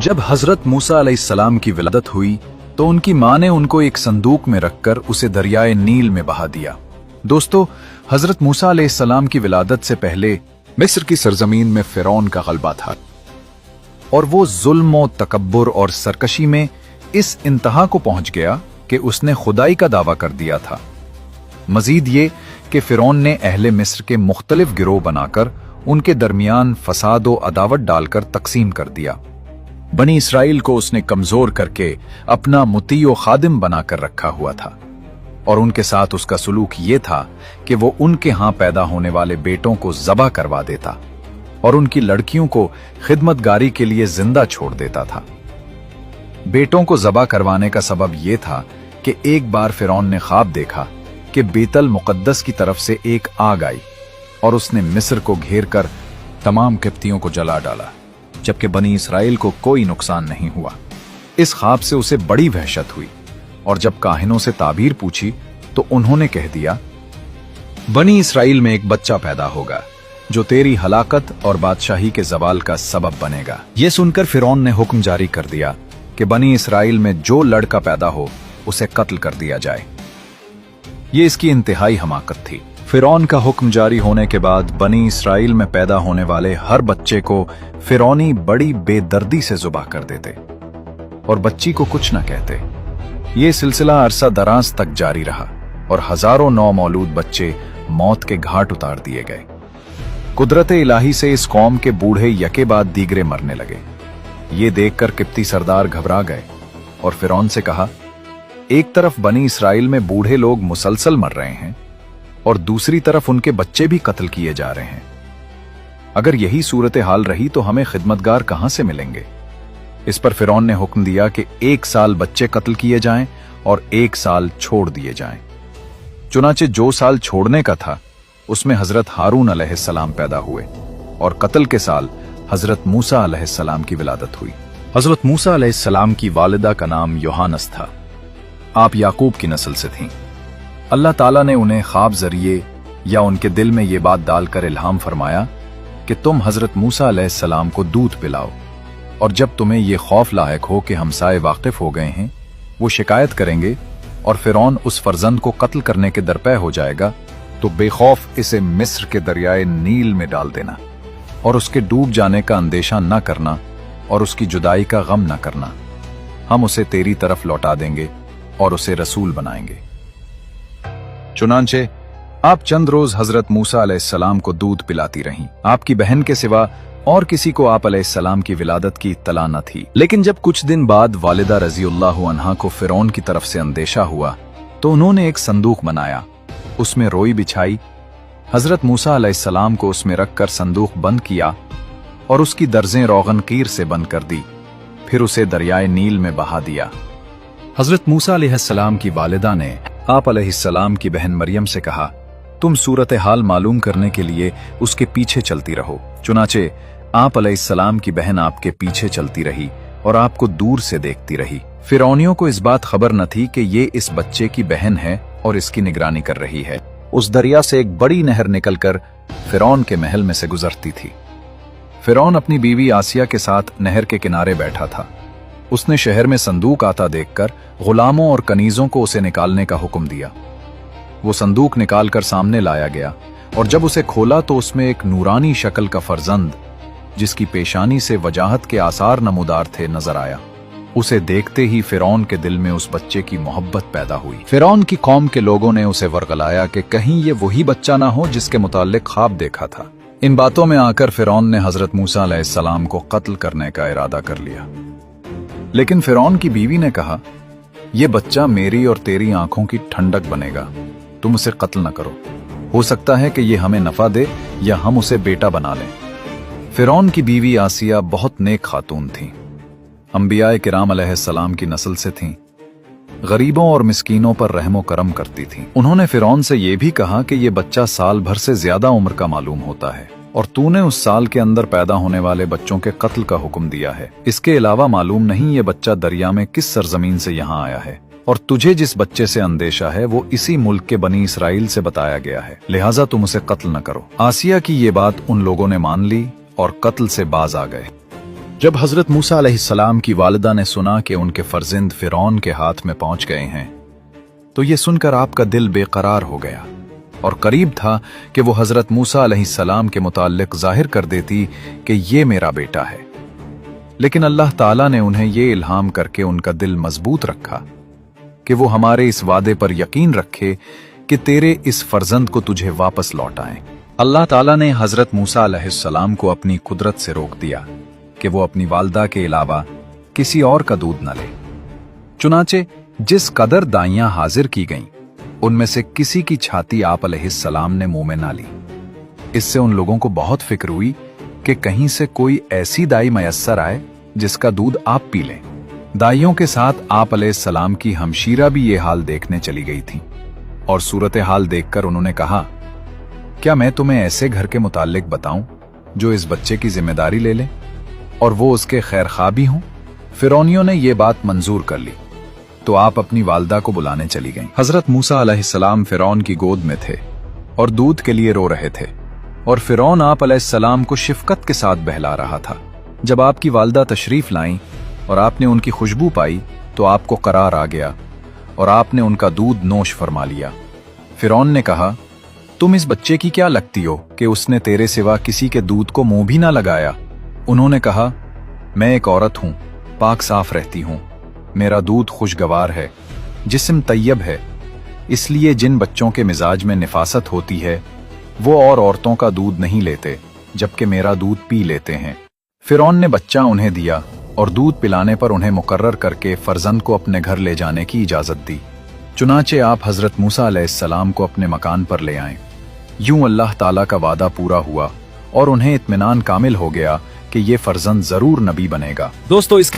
जब हजरत मूसा अलैहिस्सलाम की विलादत हुई तो उनकी मां ने उनको एक संदूक में रखकर उसे दरियाए नील में बहा दिया। दोस्तों, हजरत मूसा अलैहिस्सलाम की विलादत से पहले मिस्र की सरजमीन में फिरौन का गलबा था और वो जुल्म, तकब्बुर और सरकशी में इस इंतहा को पहुंच गया कि उसने खुदाई का दावा कर दिया था। मजीद ये कि फिरौन ने अहले मिस्र के मुख्तलिफ गिरोह बनाकर उनके दरमियान फसाद व अदावत डालकर तकसीम कर दिया। बनी इसराइल को उसने कमजोर करके अपना मुती व खादिम बनाकर रखा हुआ था और उनके साथ उसका सुलूक ये था कि वो उनके यहां पैदा होने वाले बेटों को ज़बह करवा देता और उनकी लड़कियों को खिदमतगारी के लिए जिंदा छोड़ देता था। बेटों को ज़बह करवाने का सबब यह था कि एक बार फिरौन ने ख्वाब देखा कि बेतल मुकद्दस की तरफ से एक आग आई और उसने मिस्र को घेर कर तमाम किप्तियों को जला डाला, जबकि बनी इसराइल को कोई नुकसान नहीं हुआ। इस ख्वाब से उसे बड़ी वहशत हुई और जब काहिनों से ताबीर पूछी तो उन्होंने कह दिया, बनी इसराइल में एक बच्चा पैदा होगा जो तेरी हलाकत और बादशाही के जवाल का सबब बनेगा। यह सुनकर फिरौन ने हुक्म जारी कर दिया कि बनी इसराइल में जो लड़का पैदा हो उसे कत्ल कर दिया जाए। ये इसकी इंतहाई हमाकत थी। फिरौन का हुक्म जारी होने के बाद बनी इसराइल में पैदा होने वाले हर बच्चे को फिरौनी बड़ी बेदर्दी से ज़ुबाह कर देते और बच्ची को कुछ न कहते। ये सिलसिला अरसा दराज तक जारी रहा और हजारों नौमौलूद बच्चे मौत के घाट उतार दिए गए। कुदरत इलाही से इस कौम के बूढ़े यके बाद दीगरे मरने लगे। ये देखकर किप्ती सरदार घबरा गए और फिरौन से कहा, एक तरफ बनी इसराइल में बूढ़े लोग मुसलसल मर रहे हैं और दूसरी तरफ उनके बच्चे भी कत्ल किए जा रहे हैं। अगर यही सूरत हाल रही तो हमें खिदमतगार कहां से मिलेंगे। इस पर फिरौन ने हुक्म दिया कि 1 साल बच्चे कत्ल किए जाएं और 1 साल छोड़ दिए जाएं। चुनाचे जो साल छोड़ने का था उसमें हजरत हारून अलैहिस्सलाम पैदा हुए और कत्ल के साल हजरत मूसा अलैहिस्सलाम की विलादत हुई। हजरत मूसा अलैहिस्सलाम की वालिदा का नाम योहानस था। आप याकूब की नस्ल से थीं। अल्लाह ताला ने उन्हें ख्वाब जरिए या उनके दिल में ये बात डालकर इल्हाम फरमाया कि तुम हजरत मूसा अलैहिस्सलाम को दूध पिलाओ और जब तुम्हें ये खौफ लायक हो कि हमसाए वाकिफ हो गए हैं, वो शिकायत करेंगे और फिरौन उस फर्जंद को कत्ल करने के दरपे हो जाएगा, तो बेखौफ इसे मिस्र के दरियाए नील में डाल देना और उसके डूब जाने का अंदेशा न करना और उसकी जुदाई का गम न करना। हम उसे तेरी तरफ लौटा देंगे और उसे रसूल बनाएंगे। चुनांचे आप चंद रोज हजरत मूसा अलैहिस्सलाम को दूध पिलाती रहीं। आपकी बहन के सिवा और किसी को आप अलैहिस्सलाम की विलादत की इत्तला न थी। लेकिन जब कुछ दिन बाद वालिदा रज़ियल्लाहु अन्हा को फिरौन की तरफ से अंदेशा हुआ तो उन्होंने एक संदूक बनाया, उसमें रोई बिछाई, हजरत मूसा अलैहिस्सलाम को उसमें रखकर संदूक बंद किया और उसकी दर्जें रोगन कीर से बंद कर दी, फिर उसे दरियाए नील में बहा दिया। हजरत मूसा अलैहिस्सलाम की वालिदा ने आप अलैहिस्सलाम की बहन मरियम से कहा, तुम सूरत हाल मालूम करने के लिए उसके पीछे चलती रहो। चुनाचे आप अलैहिस्सलाम की बहन आपके पीछे चलती रही और आपको दूर से देखती रही। फिरौनियों को इस बात खबर न थी कि ये इस बच्चे की बहन है और इसकी निगरानी कर रही है। उस दरिया से एक बड़ी नहर निकलकर फिरौन के महल में से गुजरती थी। फिरौन अपनी बीवी आसिया के साथ नहर के किनारे बैठा था। उसने शहर में संदूक आता देखकर गुलामों और कनीजों को उसे निकालने का हुक्म दिया। वो संदूक निकालकर सामने लाया गया और जब उसे खोला तो उसमें एक नूरानी शक्ल का फर्जंद, जिसकी पेशानी से वजाहत के आसार नमूदार थे, नजर आया। उसे देखते ही फिरौन के दिल में उस बच्चे की मोहब्बत पैदा हुई। फिरौन की कौम के लोगों ने उसे वर्गलाया कि कहीं ये वही बच्चा ना हो जिसके मुताल्लिक ख्वाब देखा था। इन बातों में आकर फिरौन ने हजरत मूसा अलैहिस्सलाम को कत्ल करने का इरादा कर लिया। लेकिन फिरौन की बीवी ने कहा, यह बच्चा मेरी और तेरी आंखों की ठंडक बनेगा, तुम उसे कत्ल न करो। हो सकता है कि यह हमें नफा दे या हम उसे बेटा बना लें। फिरौन की बीवी आसिया बहुत नेक खातून थी, अंबियाए किराम अलैहिस्सलाम की नस्ल से थीं, गरीबों और मिस्कीनों पर रहमो करम करती थीं। उन्होंने फिरौन से यह भी कहा कि यह बच्चा साल भर से ज्यादा उम्र का मालूम होता है और तूने उस साल के अंदर पैदा होने वाले बच्चों के कत्ल का हुक्म दिया है। इसके अलावा मालूम नहीं ये बच्चा दरिया में किस सरजमीन से यहाँ आया है और तुझे जिस बच्चे से अंदेशा है वो इसी मुल्क के बनी इसराइल से बताया गया है, लिहाजा तुम उसे कत्ल न करो। आसिया की ये बात उन लोगों ने मान ली और कत्ल से बाज आ गए। जब हजरत मूसा अलैहिस्सलाम की वालिदा ने सुना कि उनके फर्जिंद फिरौन के हाथ में पहुंच गए हैं, तो ये सुनकर आपका दिल बेकरार हो गया और करीब था कि वो हजरत मूसा अलैहिस्सलाम के मुताल्लिक जाहिर कर देती कि ये मेरा बेटा है। लेकिन अल्लाह ताला ने उन्हें ये इल्हाम करके उनका दिल मजबूत रखा कि वो हमारे इस वादे पर यकीन रखे कि तेरे इस फर्जंद को तुझे वापस लौटाएं। अल्लाह ताला ने हजरत मूसा अलैहिस्सलाम को अपनी कुदरत से रोक दिया कि वो अपनी वालदा के अलावा किसी और का दूध न ले। चुनाचे जिस कदर दाइयां हाजिर की गईं, उनमें से किसी की छाती आप अलैहिस्सलाम ने मुंह में ना ली। इससे उन लोगों को बहुत फिक्र हुई कि कहीं से कोई ऐसी दाई मयस्सर आए जिसका दूध आप पी लें। दाइयों के साथ आप अलैहिस्सलाम की हमशीरा भी ये हाल देखने चली गई थी और सूरत हाल देखकर उन्होंने कहा, क्या मैं तुम्हें ऐसे घर के मुताल्लिक बताऊं जो इस बच्चे की जिम्मेदारी ले ले और वो उसके खैरख्वाह भी हों? फिरौनियों ने ये बात मंजूर कर ली तो आप अपनी वालदा को बुलाने चली गईं। हजरत मूसा अलैहिस्सलाम फिरौन की गोद में थे और दूध के लिए रो रहे थे और फिरौन आप अलैहिस्सलाम को शिफकत के साथ बहला रहा था। जब आपकी वालदा तशरीफ लाईं और आपने उनकी खुशबू पाई तो आपको करार आ गया और आपने उनका दूध नोश फरमा लिया। फिरौन ने कहा, तुम इस बच्चे की क्या लगती हो कि उसने तेरे सिवा किसी के दूध को मुंह भी ना लगाया? उन्होंने कहा, मैं एक औरत हूं, पाक साफ रहती हूं, मेरा दूध खुशगवार है, जिस्म तैयब है, इसलिए जिन बच्चों के मिजाज में निफासत होती है वो और औरतों का दूध नहीं लेते, जबकि मेरा दूध पी लेते हैं। फिरौन ने बच्चा उन्हें दिया और दूध पिलाने पर उन्हें मुकर्रर करके फर्जंद को अपने घर ले जाने की इजाजत दी। चुनाचे आप हजरत मूसा अलैहिस्सलाम को अपने मकान पर ले आए। यूं अल्लाह ताला का वादा पूरा हुआ और उन्हें इत्मीनान कामिल हो गया कि ये फर्जंद जरूर नबी बनेगा। दोस्तों, इस